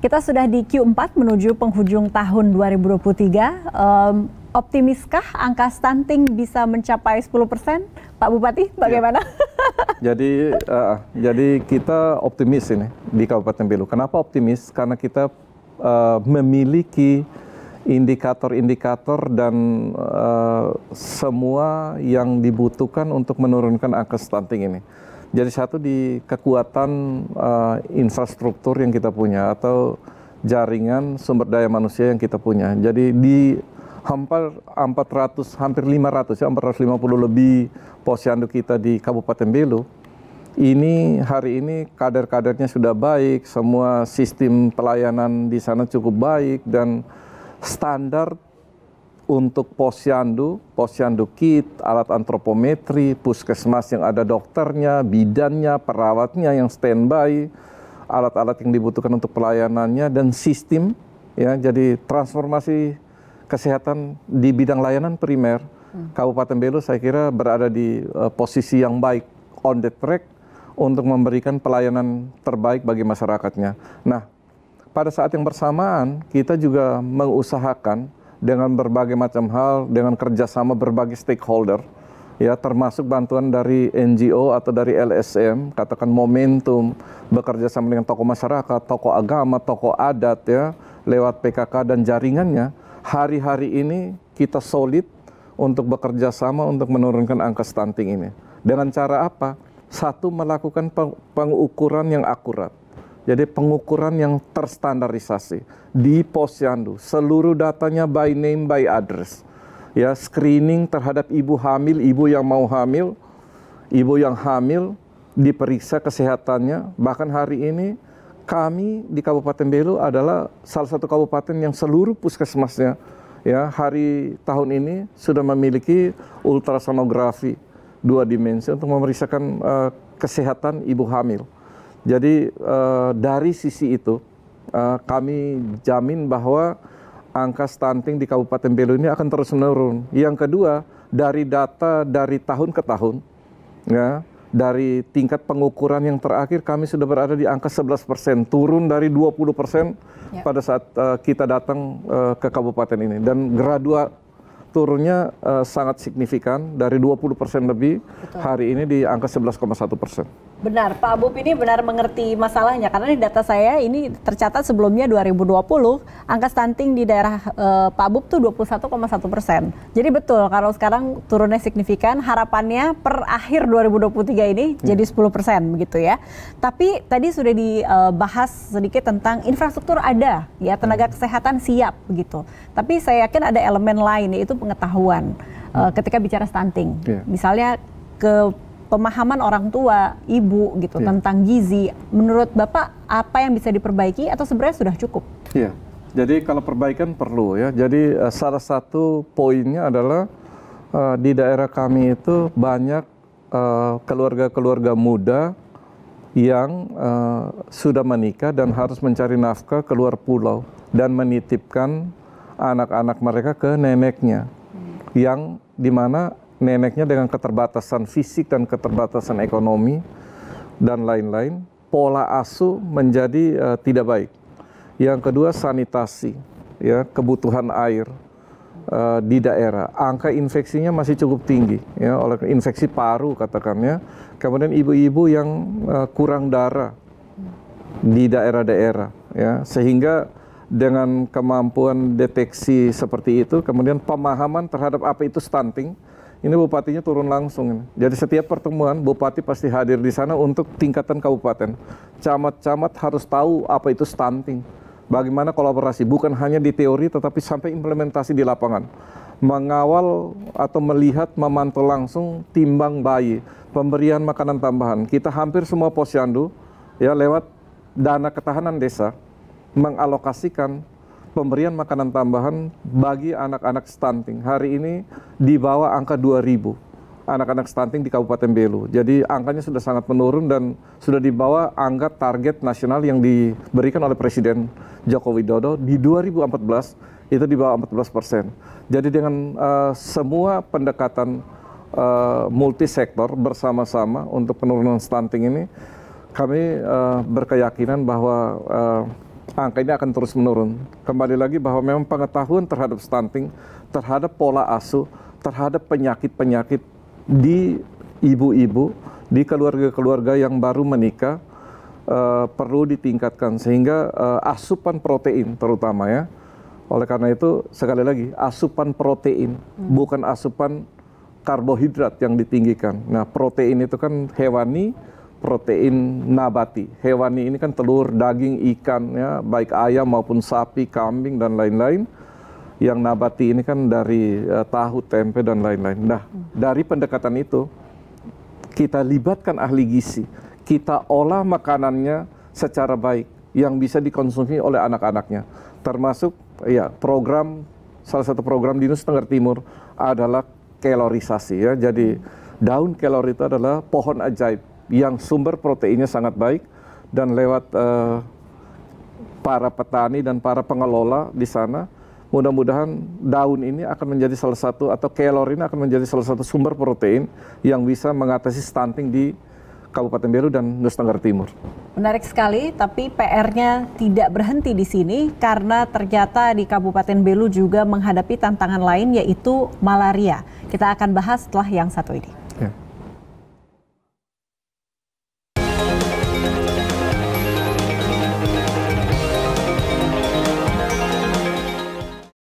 Kita sudah di Q4 menuju penghujung tahun 2023. Optimiskah angka stunting bisa mencapai 10%? Pak Bupati, bagaimana? Ya. Jadi kita optimis ini di Kabupaten Belu. Kenapa optimis? Karena kita memiliki indikator-indikator dan semua yang dibutuhkan untuk menurunkan angka stunting ini. Jadi satu di kekuatan infrastruktur yang kita punya atau jaringan sumber daya manusia yang kita punya. Jadi di hampir 500 ya 450 lebih posyandu kita di Kabupaten Belu. Ini hari ini kader-kadernya sudah baik, semua sistem pelayanan di sana cukup baik dan standar untuk posyandu kit, alat antropometri, puskesmas yang ada dokternya, bidannya, perawatnya yang standby, alat-alat yang dibutuhkan untuk pelayanannya dan sistem ya. Jadi transformasi kesehatan di bidang layanan primer Kabupaten Belu saya kira berada di posisi yang baik, on the track untuk memberikan pelayanan terbaik bagi masyarakatnya. Nah, pada saat yang bersamaan kita juga mengusahakan dengan berbagai macam hal, dengan kerjasama berbagai stakeholder, ya termasuk bantuan dari NGO atau dari LSM, katakan Momentum, bekerja sama dengan tokoh masyarakat, tokoh agama, tokoh adat, ya, lewat PKK dan jaringannya. Hari-hari ini kita solid untuk bekerja sama untuk menurunkan angka stunting ini. Dengan cara apa? Satu, melakukan pengukuran yang akurat. Jadi pengukuran yang terstandarisasi di posyandu, seluruh datanya by name, by address. Ya, screening terhadap ibu hamil, ibu yang mau hamil, ibu yang hamil diperiksa kesehatannya. Bahkan hari ini kami di Kabupaten Belu adalah salah satu kabupaten yang seluruh puskesmasnya ya hari tahun ini sudah memiliki ultrasonografi 2 dimensi untuk memeriksakan kesehatan ibu hamil. Jadi dari sisi itu kami jamin bahwa angka stunting di Kabupaten Belu ini akan terus menurun. Yang kedua, dari data dari tahun ke tahun, ya, dari tingkat pengukuran yang terakhir kami sudah berada di angka 11%, turun dari 20% pada saat kita datang ke kabupaten ini. Dan gradua turunnya sangat signifikan dari 20% lebih. Betul. Hari ini di angka 11,1%. Benar, Pak Bub ini benar mengerti masalahnya karena di data saya ini tercatat sebelumnya 2020 angka stunting di daerah Pak Bub tuh 21,1%. Jadi betul kalau sekarang turunnya signifikan, harapannya per akhir 2023 ini jadi 10% begitu ya. Tapi tadi sudah dibahas sedikit tentang infrastruktur ada ya, tenaga kesehatan siap begitu. Tapi saya yakin ada elemen lain yaitu pengetahuan ketika bicara stunting. Misalnya ke pemahaman orang tua, ibu gitu tentang gizi. Menurut Bapak apa yang bisa diperbaiki atau sebenarnya sudah cukup? Iya. Jadi kalau perbaikan perlu ya. Jadi salah satu poinnya adalah di daerah kami itu banyak keluarga-keluarga muda yang sudah menikah dan harus mencari nafkah keluar pulau dan menitipkan anak-anak mereka ke neneknya, yang dimana neneknya dengan keterbatasan fisik dan keterbatasan ekonomi dan lain-lain, pola asuh menjadi tidak baik. Yang kedua sanitasi, ya, kebutuhan air di daerah, angka infeksinya masih cukup tinggi, ya, oleh infeksi paru katakannya. Kemudian ibu-ibu yang kurang darah di daerah-daerah, ya, sehingga dengan kemampuan deteksi seperti itu, kemudian pemahaman terhadap apa itu stunting. Ini bupatinya turun langsung. Jadi setiap pertemuan bupati pasti hadir di sana untuk tingkatan kabupaten. Camat-camat harus tahu apa itu stunting. Bagaimana kolaborasi, bukan hanya di teori tetapi sampai implementasi di lapangan. Mengawal atau melihat, memantau langsung timbang bayi, pemberian makanan tambahan. Kita hampir semua posyandu ya lewat dana ketahanan desa mengalokasikan pemberian makanan tambahan bagi anak-anak stunting. Hari ini di bawah angka 2.000 anak-anak stunting di Kabupaten Belu. Jadi angkanya sudah sangat menurun dan sudah di bawah angka target nasional yang diberikan oleh Presiden Joko Widodo di 2014 itu di bawah 14%. Jadi dengan semua pendekatan multisektor bersama-sama untuk penurunan stunting ini, kami berkeyakinan bahwa angka ini akan terus menurun. Kembali lagi bahwa memang pengetahuan terhadap stunting, terhadap pola asuh, terhadap penyakit-penyakit di ibu-ibu, di keluarga-keluarga yang baru menikah perlu ditingkatkan sehingga asupan protein terutama ya. Oleh karena itu sekali lagi asupan protein bukan asupan karbohidrat yang ditinggikan. Nah, protein itu kan hewani, protein nabati. Hewani ini kan telur, daging, ikan ya, baik ayam maupun sapi, kambing dan lain-lain. Yang nabati ini kan dari tahu, tempe dan lain-lain. Nah, dari pendekatan itu kita libatkan ahli gizi. Kita olah makanannya secara baik yang bisa dikonsumsi oleh anak-anaknya. Termasuk ya salah satu program di Nusa Tenggara Timur adalah kelorisasi ya. Jadi daun kelor itu adalah pohon ajaib yang sumber proteinnya sangat baik dan lewat para petani dan para pengelola di sana mudah-mudahan daun ini akan menjadi salah satu atau kelor ini akan menjadi salah satu sumber protein yang bisa mengatasi stunting di Kabupaten Belu dan Nusa Tenggara Timur. Menarik sekali, tapi PR-nya tidak berhenti di sini karena ternyata di Kabupaten Belu juga menghadapi tantangan lain yaitu malaria. Kita akan bahas setelah yang satu ini.